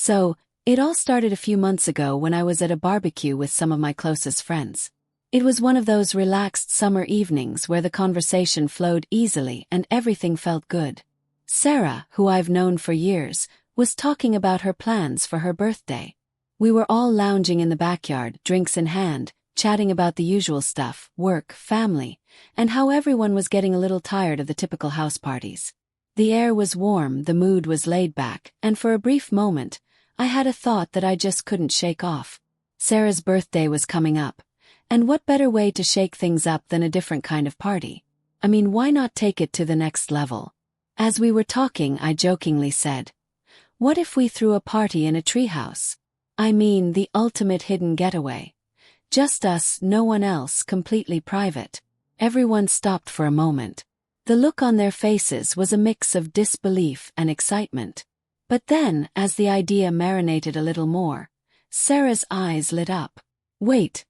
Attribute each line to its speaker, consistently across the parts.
Speaker 1: So, it all started a few months ago when I was at a barbecue with some of my closest friends. It was one of those relaxed summer evenings where the conversation flowed easily and everything felt good. Sarah, who I've known for years, was talking about her plans for her birthday. We were all lounging in the backyard, drinks in hand, chatting about the usual stuff, work, family, and how everyone was getting a little tired of the typical house parties. The air was warm, the mood was laid back, and for a brief moment, I had a thought that I just couldn't shake off. Sarah's birthday was coming up, and what better way to shake things up than a different kind of party? I mean, why not take it to the next level? As we were talking, I jokingly said, "What if we threw a party in a treehouse? I mean, the ultimate hidden getaway. Just us, no one else, completely private." Everyone stopped for a moment. The look on their faces was a mix of disbelief and excitement. But then, as the idea marinated a little more, Sarah's eyes lit up. "Wait.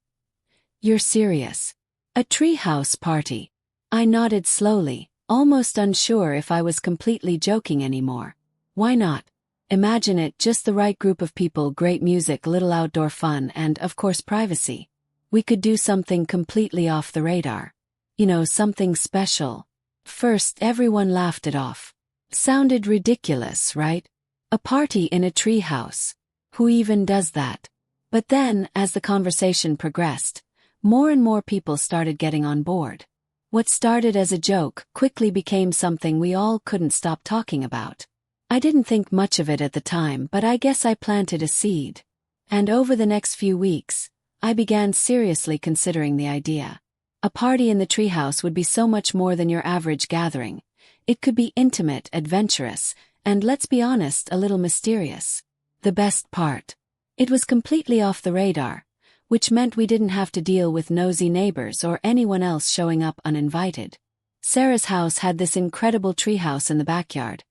Speaker 1: You're serious? A treehouse party?" I nodded slowly, almost unsure if I was completely joking anymore. "Why not? Imagine it, just the right group of people, great music, little outdoor fun, and, of course, privacy. We could do something completely off the radar. You know, something special." First, everyone laughed it off. Sounded ridiculous, right? A party in a treehouse. Who even does that? But then, as the conversation progressed, more and more people started getting on board. What started as a joke quickly became something we all couldn't stop talking about. I didn't think much of it at the time, but I guess I planted a seed. And over the next few weeks, I began seriously considering the idea. A party in the treehouse would be so much more than your average gathering. It could be intimate, adventurous, and let's be honest, a little mysterious. The best part. It was completely off the radar, which meant we didn't have to deal with nosy neighbors or anyone else showing up uninvited. Sarah's house had this incredible treehouse in the backyard,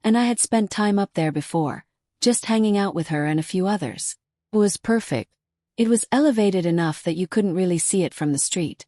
Speaker 1: and I had spent time up there before, just hanging out with her and a few others. It was perfect. It was elevated enough that you couldn't really see it from the street,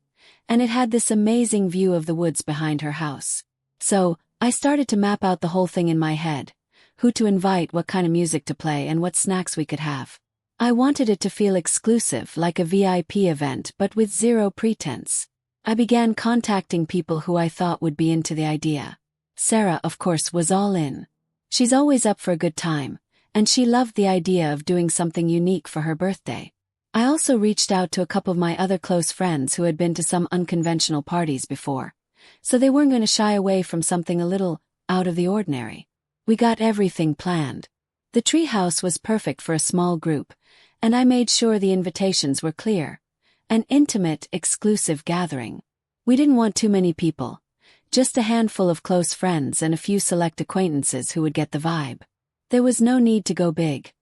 Speaker 1: and it had this amazing view of the woods behind her house. So, I started to map out the whole thing in my head: who to invite, what kind of music to play, and what snacks we could have. I wanted it to feel exclusive, like a VIP event, but with zero pretense. I began contacting people who I thought would be into the idea. Sarah, of course, was all in. She's always up for a good time, and she loved the idea of doing something unique for her birthday. I also reached out to a couple of my other close friends who had been to some unconventional parties before, so they weren't going to shy away from something a little out of the ordinary. We got everything planned. The treehouse was perfect for a small group, and I made sure the invitations were clear. An intimate, exclusive gathering. We didn't want too many people, just a handful of close friends and a few select acquaintances who would get the vibe. There was no need to go big.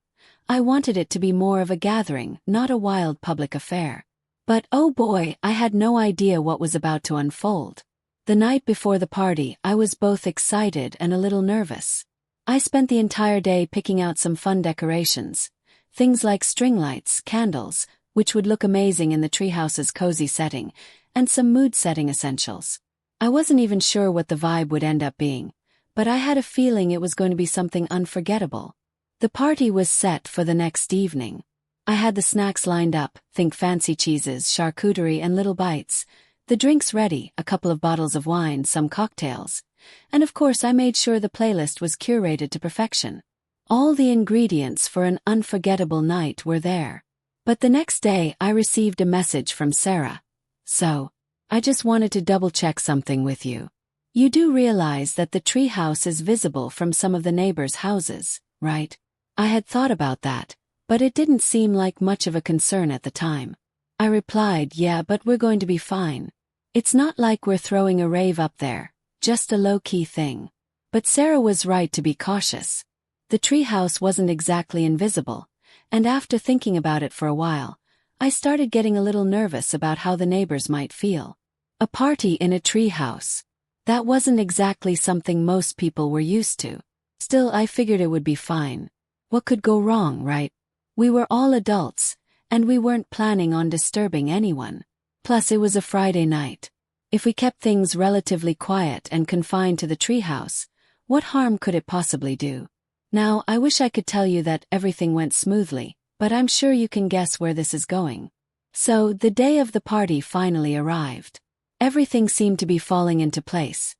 Speaker 1: I wanted it to be more of a gathering, not a wild public affair. But oh boy, I had no idea what was about to unfold. The night before the party, I was both excited and a little nervous. I spent the entire day picking out some fun decorations. Things like string lights, candles, which would look amazing in the treehouse's cozy setting, and some mood-setting essentials. I wasn't even sure what the vibe would end up being, but I had a feeling it was going to be something unforgettable. The party was set for the next evening. I had the snacks lined up, think fancy cheeses, charcuterie, and little bites. The drinks ready, a couple of bottles of wine, some cocktails. And of course I made sure the playlist was curated to perfection. All the ingredients for an unforgettable night were there. But the next day I received a message from Sarah. "So, I just wanted to double-check something with you. You do realize that the treehouse is visible from some of the neighbors' houses, right?" I had thought about that, but it didn't seem like much of a concern at the time. I replied, "Yeah, but we're going to be fine. It's not like we're throwing a rave up there, just a low-key thing." But Sarah was right to be cautious. The treehouse wasn't exactly invisible, and after thinking about it for a while, I started getting a little nervous about how the neighbors might feel. A party in a treehouse. That wasn't exactly something most people were used to. Still, I figured it would be fine. What could go wrong, right? We were all adults, and we weren't planning on disturbing anyone. Plus, it was a Friday night. If we kept things relatively quiet and confined to the treehouse, what harm could it possibly do? Now, I wish I could tell you that everything went smoothly, but I'm sure you can guess where this is going. So, the day of the party finally arrived. Everything seemed to be falling into place.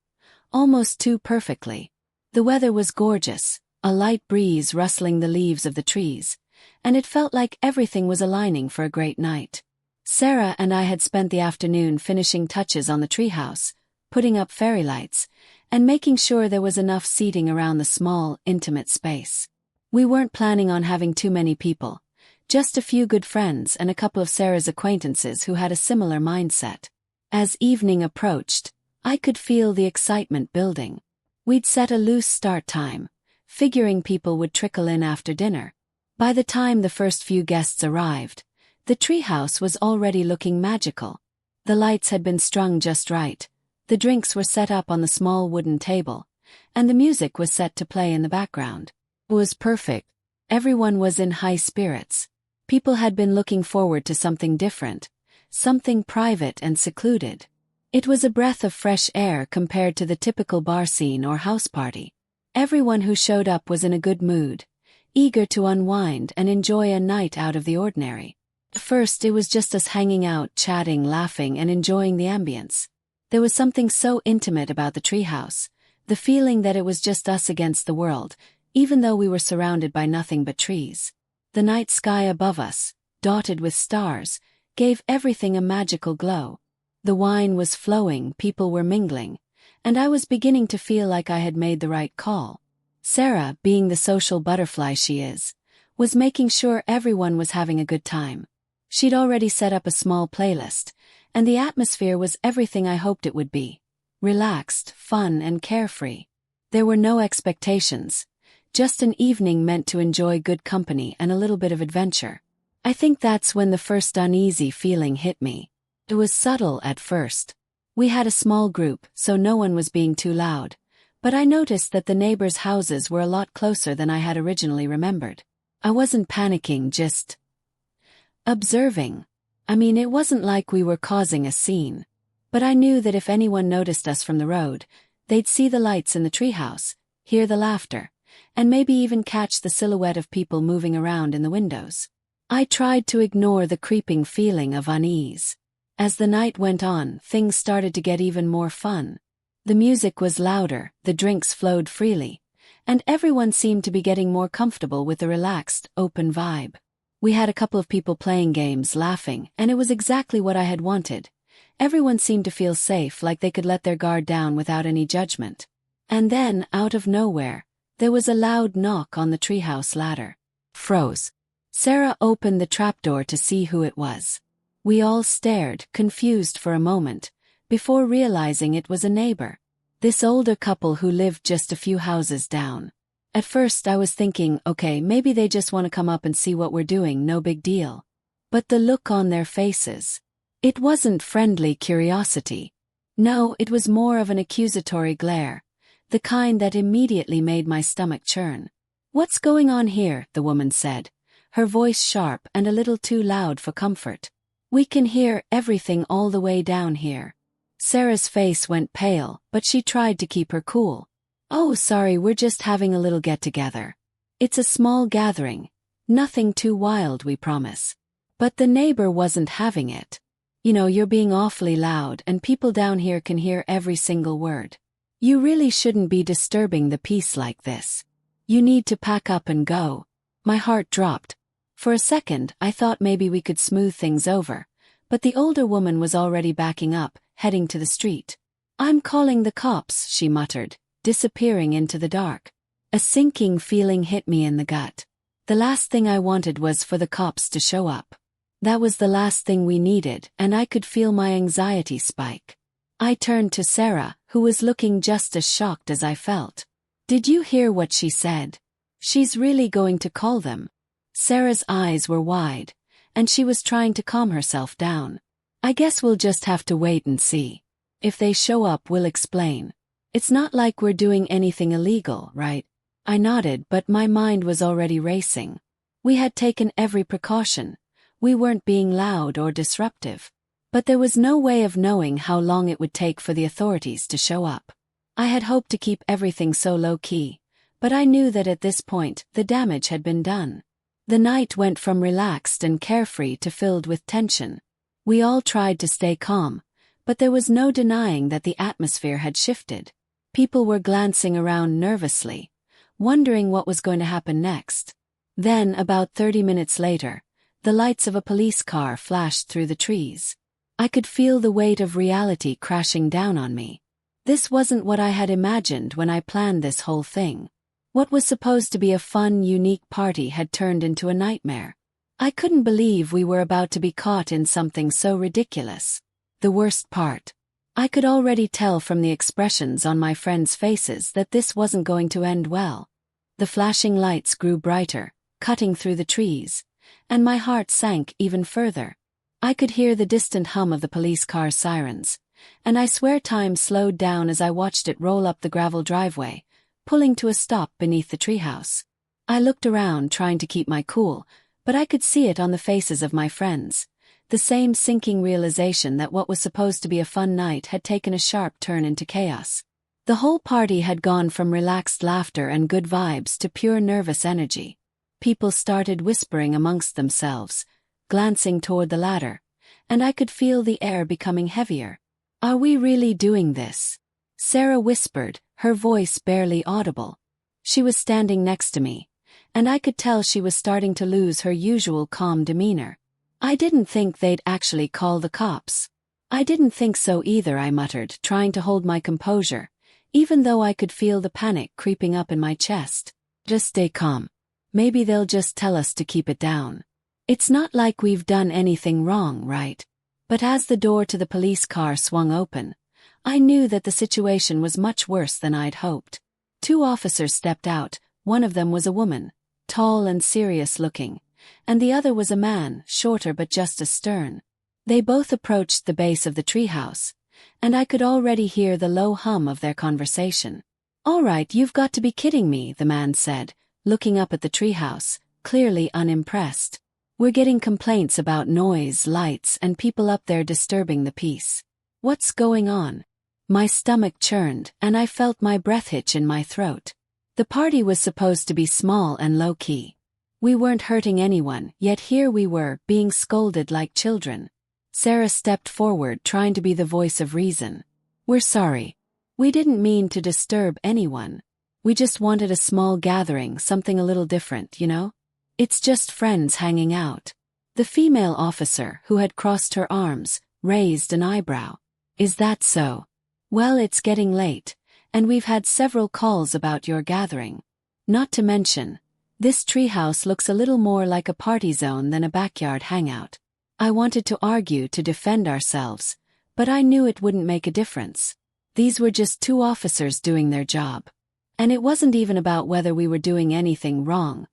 Speaker 1: Almost too perfectly. The weather was gorgeous, a light breeze rustling the leaves of the trees, and it felt like everything was aligning for a great night. Sarah and I had spent the afternoon finishing touches on the treehouse, putting up fairy lights, and making sure there was enough seating around the small, intimate space. We weren't planning on having too many people, just a few good friends and a couple of Sarah's acquaintances who had a similar mindset. As evening approached, I could feel the excitement building. We'd set a loose start time, figuring people would trickle in after dinner. By the time the first few guests arrived, the treehouse was already looking magical. The lights had been strung just right, the drinks were set up on the small wooden table, and the music was set to play in the background. It was perfect. Everyone was in high spirits. People had been looking forward to something different, something private and secluded. It was a breath of fresh air compared to the typical bar scene or house party. Everyone who showed up was in a good mood, eager to unwind and enjoy a night out of the ordinary. At first it was just us hanging out, chatting, laughing, and enjoying the ambience. There was something so intimate about the treehouse, the feeling that it was just us against the world, even though we were surrounded by nothing but trees. The night sky above us, dotted with stars, gave everything a magical glow. The wine was flowing, people were mingling, and I was beginning to feel like I had made the right call. Sarah, being the social butterfly she is, was making sure everyone was having a good time. She'd already set up a small playlist, and the atmosphere was everything I hoped it would be. Relaxed, fun, and carefree. There were no expectations, just an evening meant to enjoy good company and a little bit of adventure. I think that's when the first uneasy feeling hit me. It was subtle at first. We had a small group, so no one was being too loud, but I noticed that the neighbors' houses were a lot closer than I had originally remembered. I wasn't panicking, just observing. I mean, it wasn't like we were causing a scene, but I knew that if anyone noticed us from the road, they'd see the lights in the treehouse, hear the laughter, and maybe even catch the silhouette of people moving around in the windows. I tried to ignore the creeping feeling of unease. As the night went on, things started to get even more fun. The music was louder, the drinks flowed freely, and everyone seemed to be getting more comfortable with the relaxed, open vibe. We had a couple of people playing games, laughing, and it was exactly what I had wanted. Everyone seemed to feel safe, like they could let their guard down without any judgment. And then, out of nowhere, there was a loud knock on the treehouse ladder. Froze. Sarah opened the trapdoor to see who it was. We all stared, confused for a moment, before realizing it was a neighbor. This older couple who lived just a few houses down. At first I was thinking, okay, maybe they just want to come up and see what we're doing, no big deal. But the look on their faces. It wasn't friendly curiosity. No, it was more of an accusatory glare, the kind that immediately made my stomach churn. "What's going on here?" the woman said, her voice sharp and a little too loud for comfort. "We can hear everything all the way down here." Sarah's face went pale, but she tried to keep her cool. "Oh, sorry, we're just having a little get-together. It's a small gathering. Nothing too wild, we promise." But the neighbor wasn't having it. "You know, you're being awfully loud and people down here can hear every single word. You really shouldn't be disturbing the peace like this. You need to pack up and go." My heart dropped. For a second, I thought maybe we could smooth things over, but the older woman was already backing up, heading to the street. "I'm calling the cops," she muttered, disappearing into the dark. A sinking feeling hit me in the gut. The last thing I wanted was for the cops to show up. That was the last thing we needed, and I could feel my anxiety spike. I turned to Sarah, who was looking just as shocked as I felt. "Did you hear what she said? She's really going to call them." Sarah's eyes were wide, and she was trying to calm herself down. "I guess we'll just have to wait and see. If they show up, we'll explain. It's not like we're doing anything illegal, right?" I nodded, but my mind was already racing. We had taken every precaution. We weren't being loud or disruptive. But there was no way of knowing how long it would take for the authorities to show up. I had hoped to keep everything so low-key, But I knew that at this point, the damage had been done. The night went from relaxed and carefree to filled with tension. We all tried to stay calm, but there was no denying that the atmosphere had shifted. People were glancing around nervously, wondering what was going to happen next. Then, about 30 minutes later, the lights of a police car flashed through the trees. I could feel the weight of reality crashing down on me. This wasn't what I had imagined when I planned this whole thing. What was supposed to be a fun, unique party had turned into a nightmare. I couldn't believe we were about to be caught in something so ridiculous. The worst part. I could already tell from the expressions on my friends' faces that this wasn't going to end well. The flashing lights grew brighter, cutting through the trees, and my heart sank even further. I could hear the distant hum of the police car's sirens, and I swear time slowed down as I watched it roll up the gravel driveway, pulling to a stop beneath the treehouse. I looked around trying to keep my cool, but I could see it on the faces of my friends. The same sinking realization that what was supposed to be a fun night had taken a sharp turn into chaos. The whole party had gone from relaxed laughter and good vibes to pure nervous energy. People started whispering amongst themselves, glancing toward the ladder, and I could feel the air becoming heavier. "Are we really doing this?" Sarah whispered, her voice barely audible. She was standing next to me, and I could tell she was starting to lose her usual calm demeanor. "I didn't think they'd actually call the cops." "I didn't think so either," I muttered, trying to hold my composure, even though I could feel the panic creeping up in my chest. "Just stay calm. Maybe they'll just tell us to keep it down. It's not like we've done anything wrong, right?" But as the door to the police car swung open, I knew that the situation was much worse than I'd hoped. 2 officers stepped out. One of them was a woman, tall and serious-looking, and the other was a man, shorter but just as stern. They both approached the base of the treehouse, and I could already hear the low hum of their conversation. "All right, you've got to be kidding me," the man said, looking up at the treehouse, clearly unimpressed. "We're getting complaints about noise, lights, and people up there disturbing the peace. What's going on?" My stomach churned, and I felt my breath hitch in my throat. The party was supposed to be small and low-key. We weren't hurting anyone, yet here we were, being scolded like children. Sarah stepped forward, trying to be the voice of reason. "We're sorry. We didn't mean to disturb anyone. We just wanted a small gathering, something a little different, you know? It's just friends hanging out." The female officer, who had crossed her arms, raised an eyebrow. "Is that so? Well, it's getting late, and we've had several calls about your gathering. Not to mention, this treehouse looks a little more like a party zone than a backyard hangout." I wanted to argue to defend ourselves, but I knew it wouldn't make a difference. These were just 2 officers doing their job. And it wasn't even about whether we were doing anything wrong.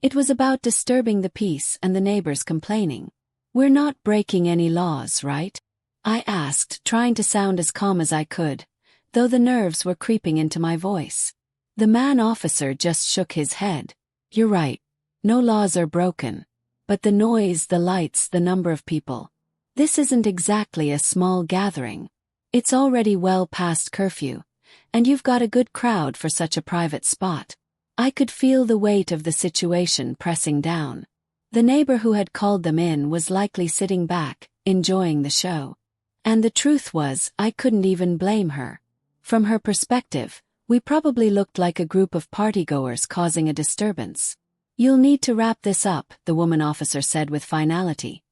Speaker 1: It was about disturbing the peace and the neighbors complaining. "We're not breaking any laws, right?" I asked, trying to sound as calm as I could, though the nerves were creeping into my voice. The man officer just shook his head. "You're right. No laws are broken. But the noise, the lights, the number of people. This isn't exactly a small gathering. It's already well past curfew, and you've got a good crowd for such a private spot." I could feel the weight of the situation pressing down. The neighbor who had called them in was likely sitting back, enjoying the show. And the truth was, I couldn't even blame her. From her perspective, we probably looked like a group of partygoers causing a disturbance. "You'll need to wrap this up," the woman officer said with finality,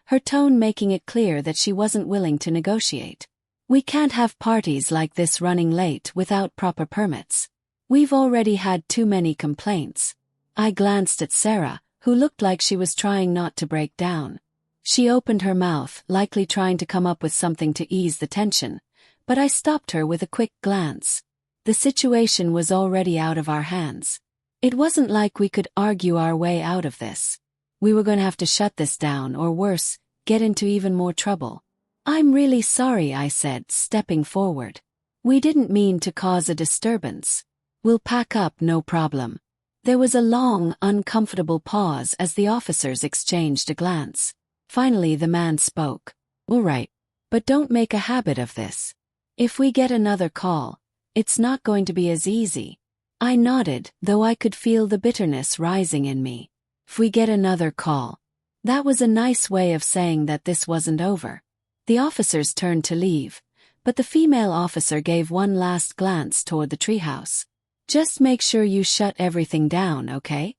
Speaker 1: her tone making it clear that she wasn't willing to negotiate. "We can't have parties like this running late without proper permits. We've already had too many complaints." I glanced at Sarah, who looked like she was trying not to break down. She opened her mouth, likely trying to come up with something to ease the tension, but I stopped her with a quick glance. The situation was already out of our hands. It wasn't like we could argue our way out of this. We were going to have to shut this down, or worse, get into even more trouble. "I'm really sorry," I said, stepping forward. "We didn't mean to cause a disturbance. We'll pack up, no problem." There was a long, uncomfortable pause as the officers exchanged a glance. Finally the man spoke. "All right. But don't make a habit of this. If we get another call, it's not going to be as easy." I nodded, though I could feel the bitterness rising in me. If we get another call. That was a nice way of saying that this wasn't over. The officers turned to leave, but the female officer gave one last glance toward the treehouse. Just make sure you shut everything down, okay?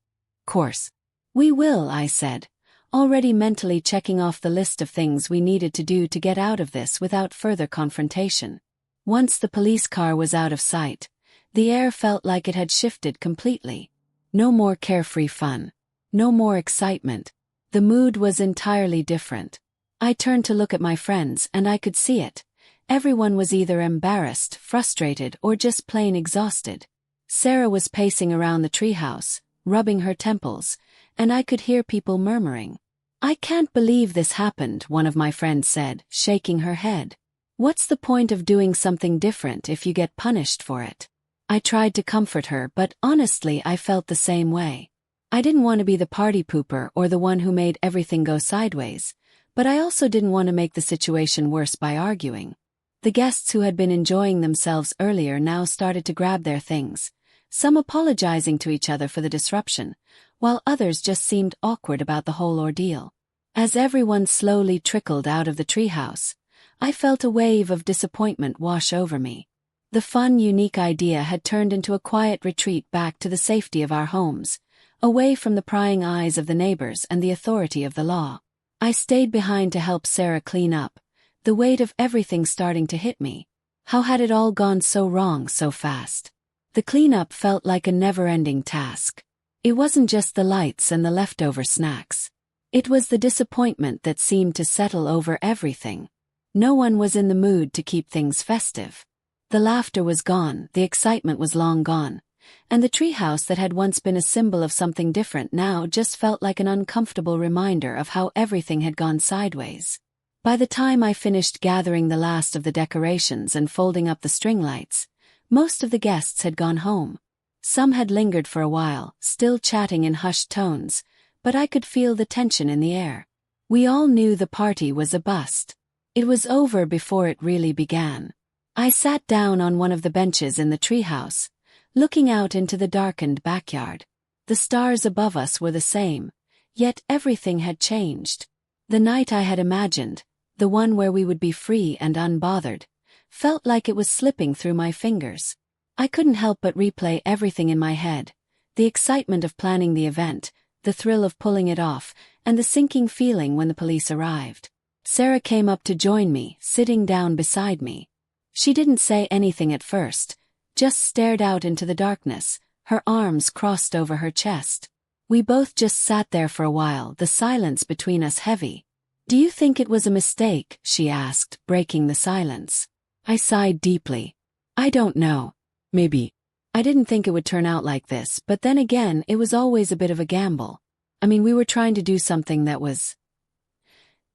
Speaker 1: Course. We will, I said, already mentally checking off the list of things we needed to do to get out of this without further confrontation. Once the police car was out of sight, the air felt like it had shifted completely. No more carefree fun. No more excitement. The mood was entirely different. I turned to look at my friends and I could see it. Everyone was either embarrassed, frustrated, or just plain exhausted. Sarah was pacing around the treehouse, rubbing her temples, and I could hear people murmuring. I can't believe this happened, one of my friends said, shaking her head. What's the point of doing something different if you get punished for it? I tried to comfort her, but honestly I felt the same way. I didn't want to be the party pooper or the one who made everything go sideways, but I also didn't want to make the situation worse by arguing. The guests who had been enjoying themselves earlier now started to grab their things, some apologizing to each other for the disruption, while others just seemed awkward about the whole ordeal. As everyone slowly trickled out of the treehouse, I felt a wave of disappointment wash over me. The fun, unique idea had turned into a quiet retreat back to the safety of our homes, away from the prying eyes of the neighbors and the authority of the law. I stayed behind to help Sarah clean up, the weight of everything starting to hit me. How had it all gone so wrong so fast? The cleanup felt like a never-ending task. It wasn't just the lights and the leftover snacks. It was the disappointment that seemed to settle over everything. No one was in the mood to keep things festive. The laughter was gone, the excitement was long gone, and the treehouse that had once been a symbol of something different now just felt like an uncomfortable reminder of how everything had gone sideways. By the time I finished gathering the last of the decorations and folding up the string lights, most of the guests had gone home. Some had lingered for a while, still chatting in hushed tones, but I could feel the tension in the air. We all knew the party was a bust. It was over before it really began. I sat down on one of the benches in the treehouse, looking out into the darkened backyard. The stars above us were the same, yet everything had changed. The night I had imagined, the one where we would be free and unbothered, felt like it was slipping through my fingers. I couldn't help but replay everything in my head, the excitement of planning the event, the thrill of pulling it off, and the sinking feeling when the police arrived. Sarah came up to join me, sitting down beside me. She didn't say anything at first, just stared out into the darkness, her arms crossed over her chest. We both just sat there for a while, the silence between us heavy. "Do you think it was a mistake?" she asked, breaking the silence. I sighed deeply. "I don't know. Maybe. I didn't think it would turn out like this, but then again, it was always a bit of a gamble. I mean, we were trying to do something that was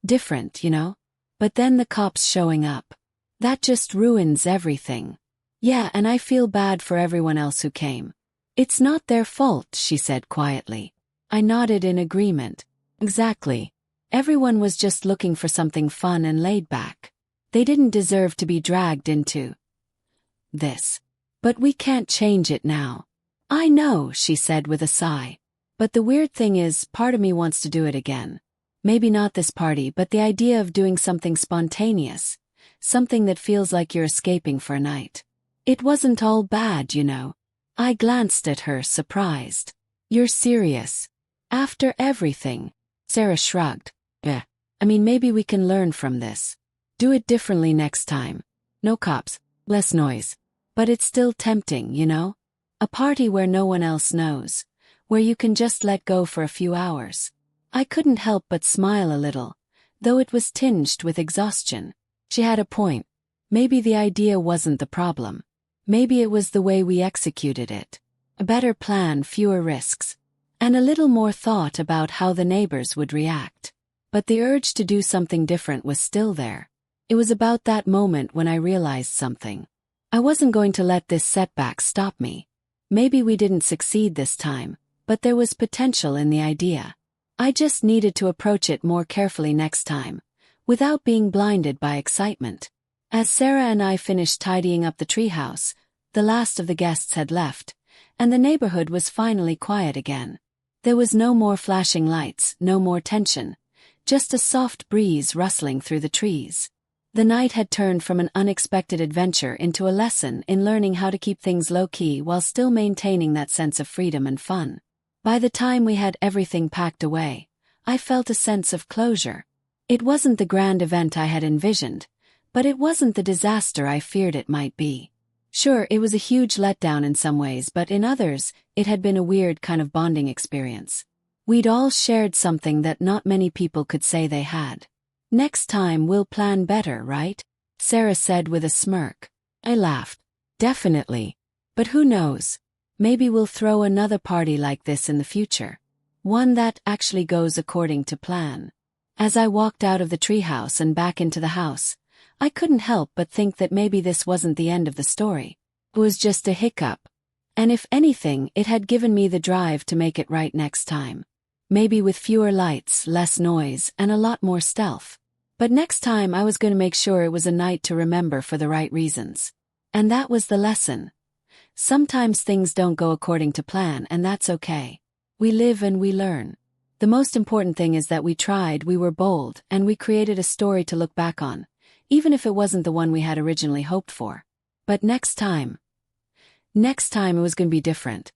Speaker 1: different, you know? But then the cops showing up. That just ruins everything. Yeah, and I feel bad for everyone else who came." "It's not their fault," she said quietly. I nodded in agreement. Exactly. Everyone was just looking for something fun and laid back. They didn't deserve to be dragged into this. But we can't change it now. "I know," she said with a sigh. "But the weird thing is, part of me wants to do it again. Maybe not this party, but the idea of doing something spontaneous. Something that feels like you're escaping for a night. It wasn't all bad, you know." I glanced at her, surprised. "You're serious? After everything?" Sarah shrugged. "Yeah. I mean, maybe we can learn from this. Do it differently next time. No cops, less noise. But it's still tempting, you know? A party where no one else knows, where you can just let go for a few hours." I couldn't help but smile a little, though it was tinged with exhaustion. She had a point. Maybe the idea wasn't the problem. Maybe it was the way we executed it. A better plan, fewer risks, and a little more thought about how the neighbors would react. But the urge to do something different was still there. It was about that moment when I realized something. I wasn't going to let this setback stop me. Maybe we didn't succeed this time, but there was potential in the idea. I just needed to approach it more carefully next time, without being blinded by excitement. As Sarah and I finished tidying up the treehouse, the last of the guests had left, and the neighborhood was finally quiet again. There was no more flashing lights, no more tension, just a soft breeze rustling through the trees. The night had turned from an unexpected adventure into a lesson in learning how to keep things low-key while still maintaining that sense of freedom and fun. By the time we had everything packed away, I felt a sense of closure. It wasn't the grand event I had envisioned, but it wasn't the disaster I feared it might be. Sure, it was a huge letdown in some ways, but in others, it had been a weird kind of bonding experience. We'd all shared something that not many people could say they had. "Next time we'll plan better, right?" Sarah said with a smirk. I laughed. "Definitely. But who knows? Maybe we'll throw another party like this in the future. One that actually goes according to plan." As I walked out of the treehouse and back into the house, I couldn't help but think that maybe this wasn't the end of the story. It was just a hiccup. And if anything, it had given me the drive to make it right next time. Maybe with fewer lights, less noise, and a lot more stealth. But next time I was going to make sure it was a night to remember for the right reasons. And that was the lesson. Sometimes things don't go according to plan, and that's okay. We live and we learn. The most important thing is that we tried, we were bold, and we created a story to look back on, even if it wasn't the one we had originally hoped for. But next time it was going to be different.